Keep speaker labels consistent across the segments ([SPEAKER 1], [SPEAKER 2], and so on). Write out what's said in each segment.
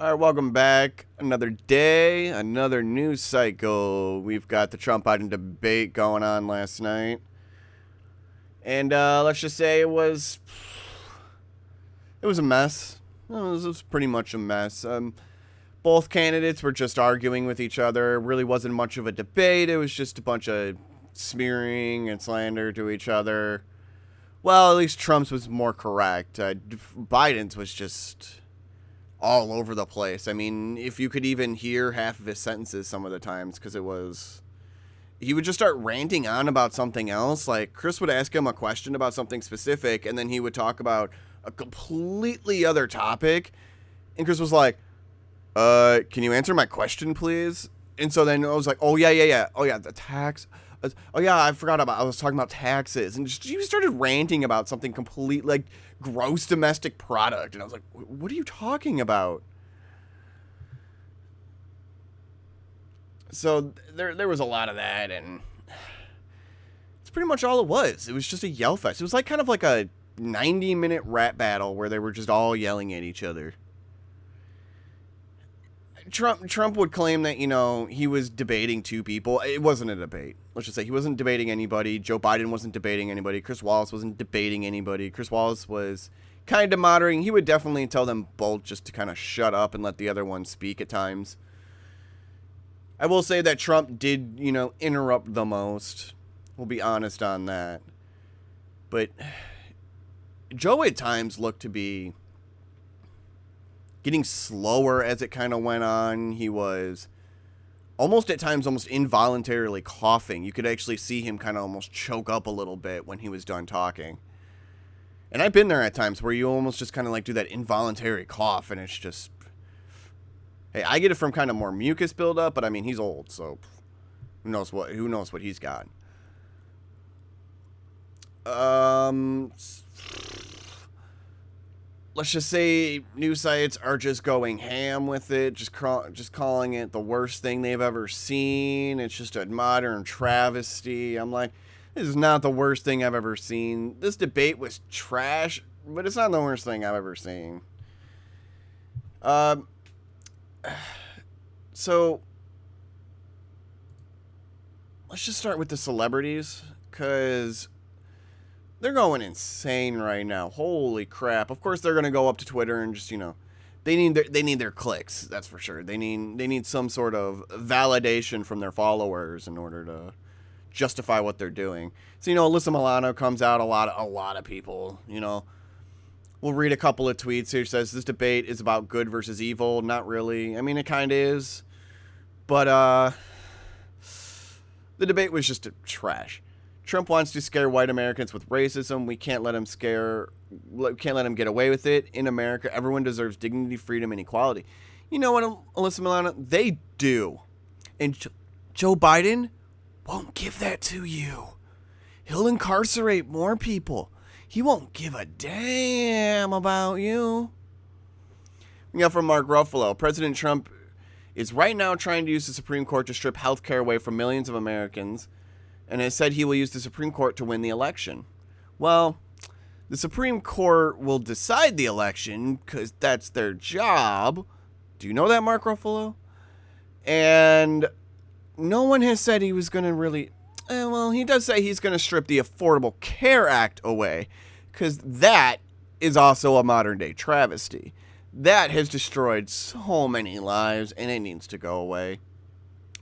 [SPEAKER 1] All right, welcome back. Another day, another news cycle. We've got the Trump-Biden debate going on last night. And let's just say it was a mess. It was pretty much a mess. Both candidates were just arguing with each other. It really wasn't much of a debate. It was just a bunch of smearing and slander to each other. Well, at least Trump's was more correct. Biden's was just all over the place. I mean, if you could even hear half of his sentences some of the times, because he would just start ranting on about something else. Like, Chris would ask him a question about something specific, and then he would talk about a completely other topic. And Chris was like, can you answer my question, please? And so then I was like, oh, yeah. Oh, yeah, the tax. Oh, yeah, I was talking about taxes. And he started ranting about something complete, like, gross domestic product. And I was like, what are you talking about? So there was a lot of that, and it's pretty much all it was. It was just a yell fest. It was like kind of like a 90-minute rap battle where they were just all yelling at each other. Trump would claim that, he was debating two people. It wasn't a debate. Let's just say he wasn't debating anybody. Joe Biden wasn't debating anybody. Chris Wallace wasn't debating anybody. Chris Wallace was kind of moderating. He would definitely tell them both just to kind of shut up and let the other one speak at times. I will say that Trump did, interrupt the most. We'll be honest on that. But Joe at times looked to be getting slower as it kind of went on. He was at times almost involuntarily coughing. You could actually see him kind of almost choke up a little bit when he was done talking. And I've been there at times where you almost just kind of like do that involuntary cough, and it's just, hey, I get it from kind of more mucus buildup, but I mean, he's old, so who knows what he's got. Let's just say news sites are just going ham with it, just calling it the worst thing they've ever seen. It's just a modern travesty. I'm like, this is not the worst thing I've ever seen. This debate was trash, but it's not the worst thing I've ever seen. So let's just start with the celebrities, because they're going insane right now. Holy crap. Of course they're going to go up to Twitter and just, they need their clicks, that's for sure. They need some sort of validation from their followers in order to justify what they're doing. So, Alyssa Milano comes out, a lot of people, we'll read a couple of tweets here. Says this debate is about good versus evil. Not really. I mean, it kind of is. But the debate was just trash. Trump wants to scare white Americans with racism. We can't let him get away with it. In America, everyone deserves dignity, freedom, and equality. You know what, Alyssa Milano? They do. And Joe Biden won't give that to you. He'll incarcerate more people. He won't give a damn about you. We got from Mark Ruffalo. President Trump is right now trying to use the Supreme Court to strip health care away from millions of Americans, and has said he will use the Supreme Court to win the election. Well, the Supreme Court will decide the election because that's their job. Do you know that, Mark Ruffalo? And no one has said he was going to really... well, he does say he's going to strip the Affordable Care Act away, because that is also a modern-day travesty. That has destroyed so many lives, and it needs to go away.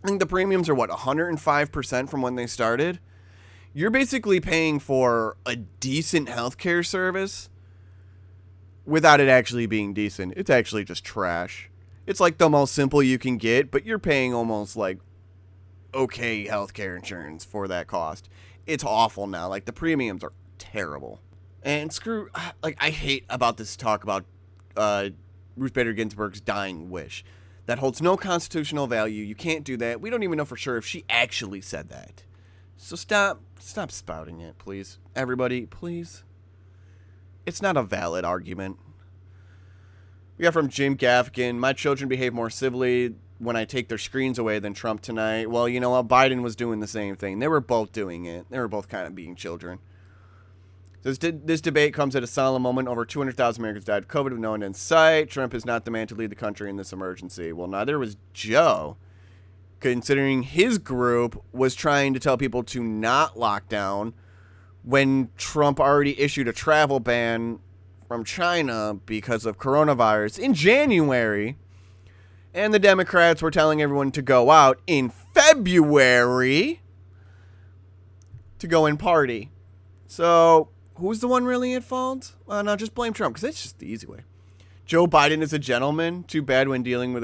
[SPEAKER 1] I think the premiums are, 105% from when they started? You're basically paying for a decent healthcare service without it actually being decent. It's actually just trash. It's like the most simple you can get, but you're paying almost like okay healthcare insurance for that cost. It's awful now. Like, the premiums are terrible. And I hate about this talk about Ruth Bader Ginsburg's dying wish. That holds no constitutional value. You can't do that. We don't even know for sure if she actually said that. So stop spouting it, please. Everybody, please. It's not a valid argument. We got from Jim Gaffigan. My children behave more civilly when I take their screens away than Trump tonight. Well, you know what? Biden was doing the same thing. They were both doing it. They were both kind of being children. This debate comes at a solemn moment. Over 200,000 Americans died of COVID with no end in sight. Trump is not the man to lead the country in this emergency. Well, neither was Joe, considering his group was trying to tell people to not lock down when Trump already issued a travel ban from China because of coronavirus in January. And the Democrats were telling everyone to go out in February to go and party. So who's the one really at fault? Well, no, just blame Trump, because that's just the easy way. Joe Biden is a gentleman. Too bad when dealing with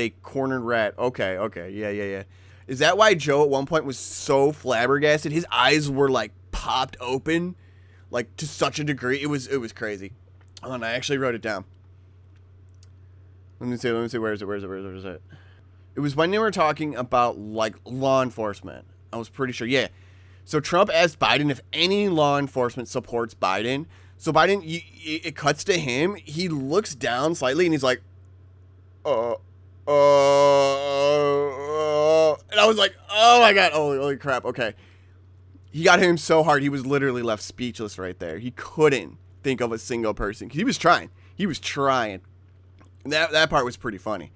[SPEAKER 1] a cornered rat. Okay, yeah. Is that why Joe at one point was so flabbergasted? His eyes were like popped open, like to such a degree. It was crazy. Hold on, I actually wrote it down. Let me see. Where is it? It was when they were talking about like law enforcement. I was pretty sure. Yeah. So Trump asked Biden if any law enforcement supports Biden. So Biden, it cuts to him. He looks down slightly and he's like, and I was like, oh my God, holy crap. Okay. He got him so hard. He was literally left speechless right there. He couldn't think of a single person. He was trying. That part was pretty funny.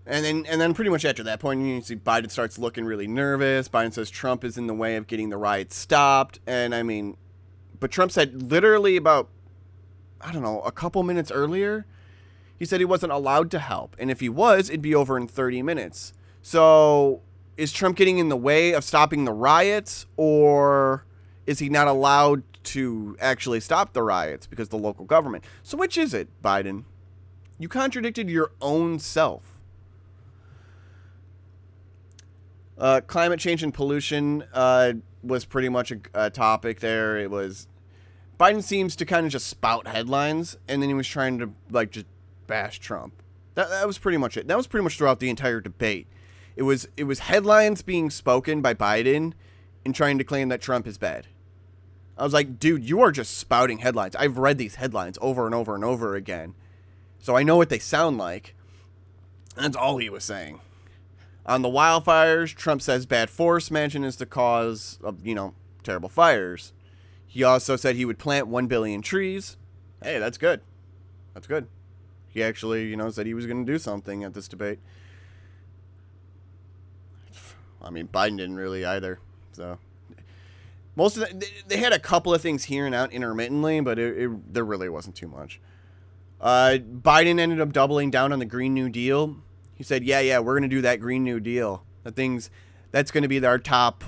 [SPEAKER 1] And then pretty much after that point, you see Biden starts looking really nervous. Biden says Trump is in the way of getting the riots stopped. And I mean, but Trump said literally about, I don't know, a couple minutes earlier, he said he wasn't allowed to help. And if he was, it'd be over in 30 minutes. So is Trump getting in the way of stopping the riots, or is he not allowed to actually stop the riots because of the local government? So which is it, Biden? You contradicted your own self. Climate change and pollution was pretty much a topic there. It was Biden seems to kind of just spout headlines, and then he was trying to like just bash Trump. That was pretty much it. That was pretty much throughout the entire debate. It was headlines being spoken by Biden and trying to claim that Trump is bad. I was like, dude, you are just spouting headlines. I've read these headlines over and over and over again, so I know what they sound like. And that's all he was saying. On the wildfires, Trump says bad forest management is the cause of, terrible fires. He also said he would plant 1 billion trees. Hey, that's good. That's good. He actually, said he was going to do something at this debate. I mean, Biden didn't really either. So most of they had a couple of things here and out intermittently, but there really wasn't too much. Biden ended up doubling down on the Green New Deal. He said, yeah, we're going to do that Green New Deal. That's going to be our top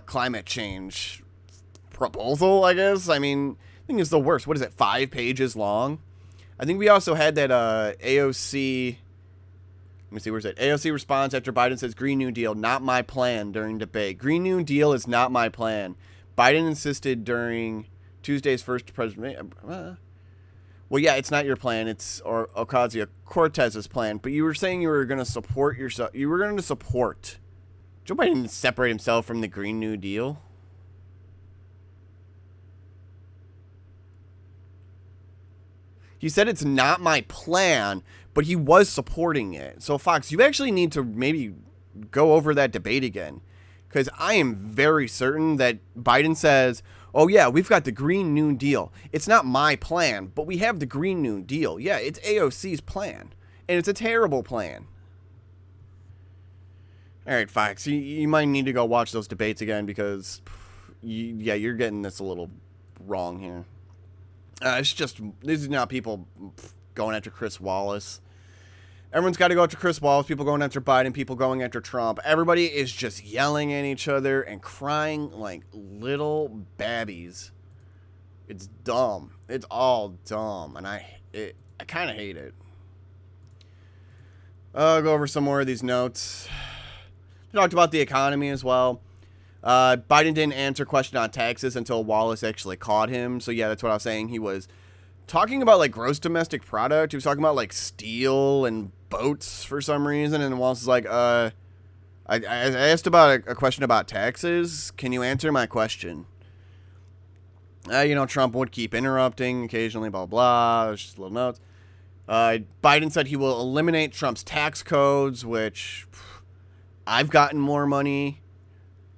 [SPEAKER 1] climate change proposal, I guess. I mean, I think it's the worst. What is it, 5 pages long? I think we also had that AOC, let me see, where's it? AOC Response after Biden says Green New Deal, not my plan during debate. Green New Deal is not my plan. Biden insisted during Tuesday's first president. Well, yeah, it's not your plan. It's Ocasio-Cortez's plan. But you were saying you were going to support yourself. You were going to support. Joe Biden didn't separate himself from the Green New Deal. He said it's not my plan, but he was supporting it. So, Fox, you actually need to maybe go over that debate again. Because I am very certain that Biden says, oh, yeah, we've got the Green New Deal. It's not my plan, but we have the Green New Deal. Yeah, it's AOC's plan, and it's a terrible plan. All right, Fox, you might need to go watch those debates again because, you're getting this a little wrong here. This is not people going after Chris Wallace. Everyone's got to go after Chris Wallace. People going after Biden. People going after Trump. Everybody is just yelling at each other and crying like little babbies. It's dumb. It's all dumb, and I kind of hate it. I'll go over some more of these notes. We talked about the economy as well. Biden didn't answer question on taxes until Wallace actually caught him. So yeah, that's what I was saying. He was talking about like gross domestic product. He was talking about like steel and boats for some reason, and Wallace is like, I asked about a question about taxes. Can you answer my question? Trump would keep interrupting occasionally, blah, blah. There's just little notes. Biden said he will eliminate Trump's tax codes, which I've gotten more money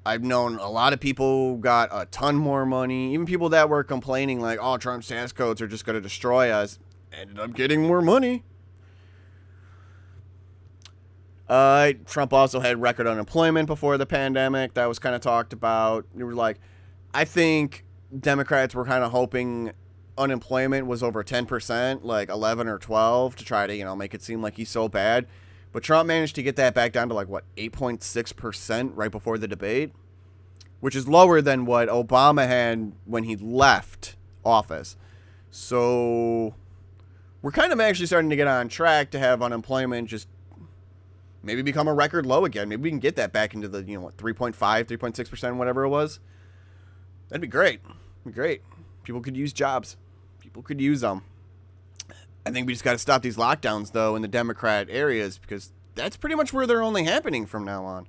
[SPEAKER 1] I've known a lot of people who got a ton more money. Even people that were complaining like, oh, Trump's tax codes are just going to destroy us, ended up getting more money. Trump also had record unemployment before the pandemic. That was kind of talked about. You were like, I think Democrats were kind of hoping unemployment was over 10%, like 11 or 12, to try to, make it seem like he's so bad. But Trump managed to get that back down to 8.6% right before the debate, which is lower than what Obama had when he left office. So we're kind of actually starting to get on track to have unemployment just maybe become a record low again. Maybe we can get that back into the, 3.5, 3.6%, whatever it was. That'd be great. It'd be great. People could use jobs. People could use them. I think we just got to stop these lockdowns, though, in the Democrat areas, because that's pretty much where they're only happening from now on.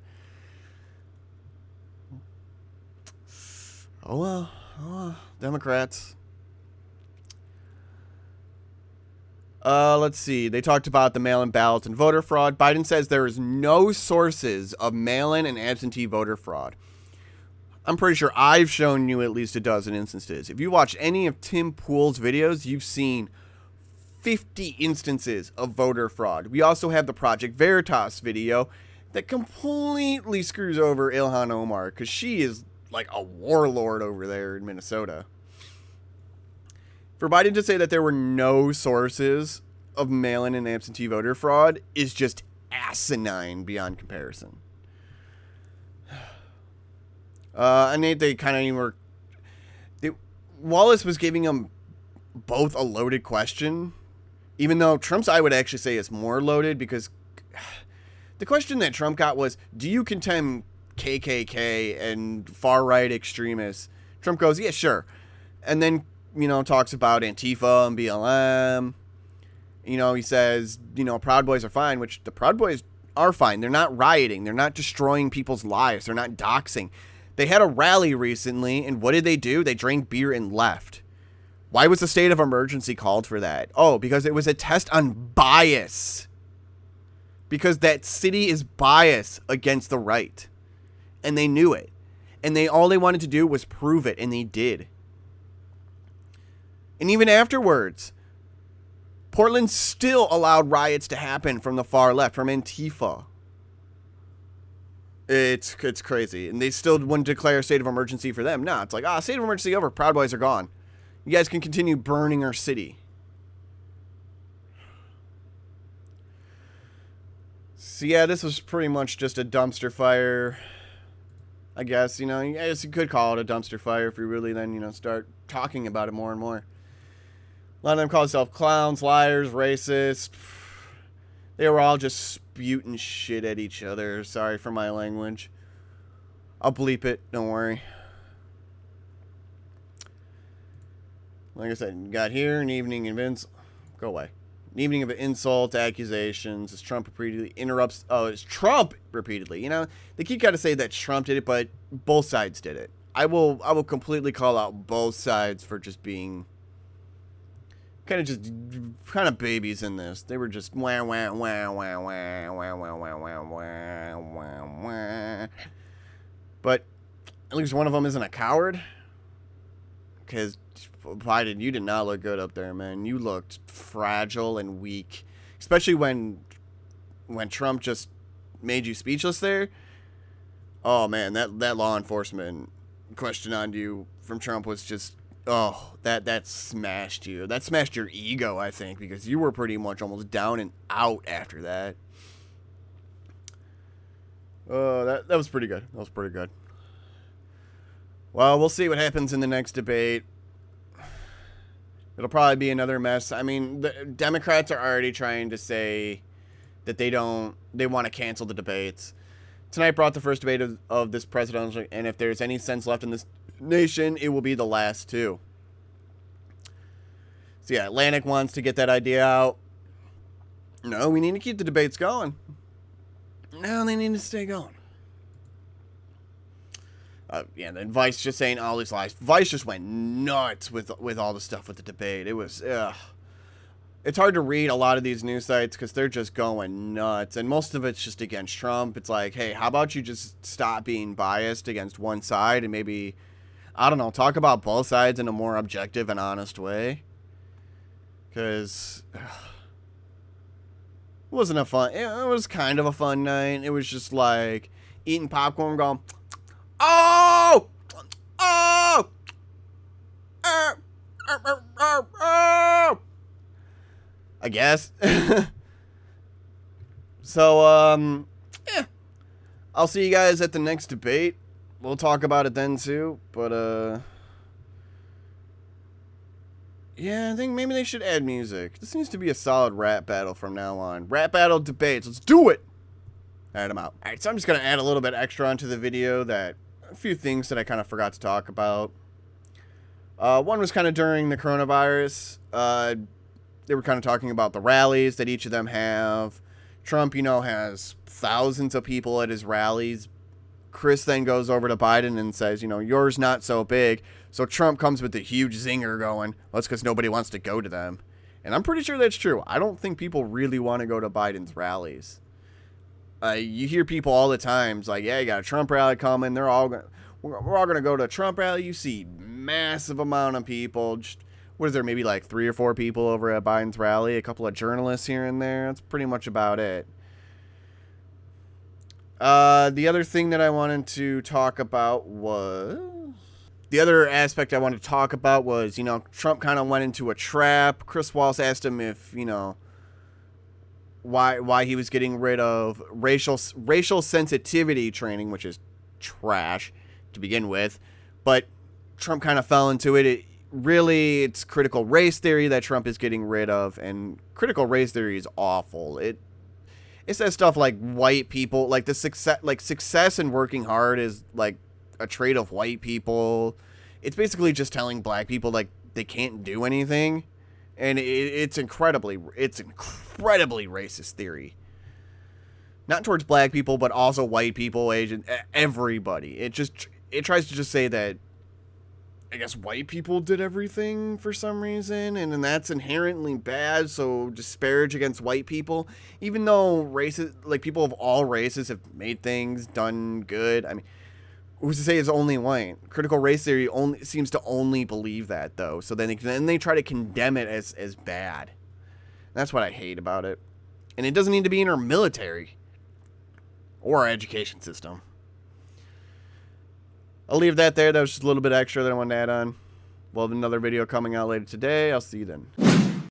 [SPEAKER 1] Oh, well. Democrats. Let's see. They talked about the mail-in ballots and voter fraud. Biden says there is no sources of mail-in and absentee voter fraud. I'm pretty sure I've shown you at least a dozen instances. If you watch any of Tim Pool's videos, you've seen 50 instances of voter fraud. We also have the Project Veritas video that completely screws over Ilhan Omar because she is like a warlord over there in Minnesota. For Biden to say that there were no sources of mail-in and absentee voter fraud is just asinine beyond comparison. And they kind of were... Wallace was giving him both a loaded question, even though Trump's I would actually say is more loaded, because the question that Trump got was, do you condemn KKK and far-right extremists? Trump goes, yeah, sure. And then, talks about Antifa and BLM. He says, Proud Boys are fine, which the Proud Boys are fine. They're not rioting. They're not destroying people's lives. They're not doxing. They had a rally recently, and what did they do? They drank beer and left. Why was the state of emergency called for that? Oh, because it was a test on bias. Because that city is biased against the right. And they knew it. And all they wanted to do was prove it, and they did. And even afterwards, Portland still allowed riots to happen from the far left, from Antifa. It's crazy. And they still wouldn't declare a state of emergency for them. No, it's like, state of emergency over. Proud Boys are gone. You guys can continue burning our city. So yeah, this was pretty much just a dumpster fire. I guess, I guess you could call it a dumpster fire if you really then, start talking about it more and more. A lot of them call themselves clowns, liars, racist. They were all just spewing shit at each other. Sorry for my language. I'll bleep it. Don't worry. Like I said, got here an evening of go away. An evening of insult, accusations. As Trump repeatedly interrupts. Oh, it's Trump repeatedly. They keep gotta say that Trump did it, but both sides did it. I will completely call out both sides for just being kind of babies in this. They were just wah wah wah wah wah wah wah wah wah wah wah. But at least one of them isn't a coward. Because Biden, you did not look good up there, man. You looked fragile and weak, especially when Trump just made you speechless there. Oh man, that law enforcement question on you from Trump was just. Oh, that smashed you. That smashed your ego, I think, because you were pretty much almost down and out after that. That was pretty good. That was pretty good. Well, we'll see what happens in the next debate. It'll probably be another mess. I mean, the Democrats are already trying to say that they want to cancel the debates. Tonight brought the first debate of this presidential, and if there's any sense left in this nation, it will be the last two. So yeah, Atlantic wants to get that idea out. No, we need to keep the debates going. No, they need to stay going. Then Vice just saying all these lies. Vice just went nuts with all the stuff with the debate. It was, it's hard to read a lot of these news sites because they're just going nuts. And most of it's just against Trump. It's like, hey, how about you just stop being biased against one side and maybe, I don't know, talk about both sides in a more objective and honest way? Because it wasn't a fun, it was kind of a fun night. It was just like eating popcorn going, oh, oh, oh. I guess. So, yeah. I'll see you guys at the next debate. We'll talk about it then too. But, yeah, I think maybe they should add music. This needs to be a solid rap battle from now on. Rap battle debates. Let's do it! Alright, I'm out. Alright, so I'm just going to add a little bit extra onto the video a few things that I kind of forgot to talk about. One was kind of during the coronavirus. They were kind of talking about the rallies that each of them have. Trump, has thousands of people at his rallies. Chris then goes over to Biden and says, yours not so big. So Trump comes with the huge zinger going, well, that's because nobody wants to go to them. And I'm pretty sure that's true. I don't think people really want to go to Biden's rallies. You hear people all the time, it's like, yeah, you got a Trump rally coming. We're all going to go to a Trump rally. You see massive amount of people. What is there, maybe like 3 or 4 people over at Biden's rally? A couple of journalists here and there. That's pretty much about it. The other thing that I wanted to talk about was... The other aspect I wanted to talk about was, Trump kind of went into a trap. Chris Wallace asked him if, why he was getting rid of racial sensitivity training, which is trash to begin with. But Trump kind of fell into it. Really, it's critical race theory that Trump is getting rid of, and critical race theory is awful. It says stuff like white people, like success and working hard is like a trait of white people. It's basically just telling black people like they can't do anything, and it's incredibly racist theory. Not towards black people, but also white people, Asian, everybody. It tries to just say that, I guess, white people did everything for some reason, and then that's inherently bad, so disparage against white people, even though people of all races have made things, done good. I mean, who's to say it's only white? Critical race theory seems to only believe that, though, so then they try to condemn it as bad. That's what I hate about it. And it doesn't need to be in our military or our education system. I'll leave that there. That was just a little bit extra that I wanted to add on. We'll have another video coming out later today. I'll see you then.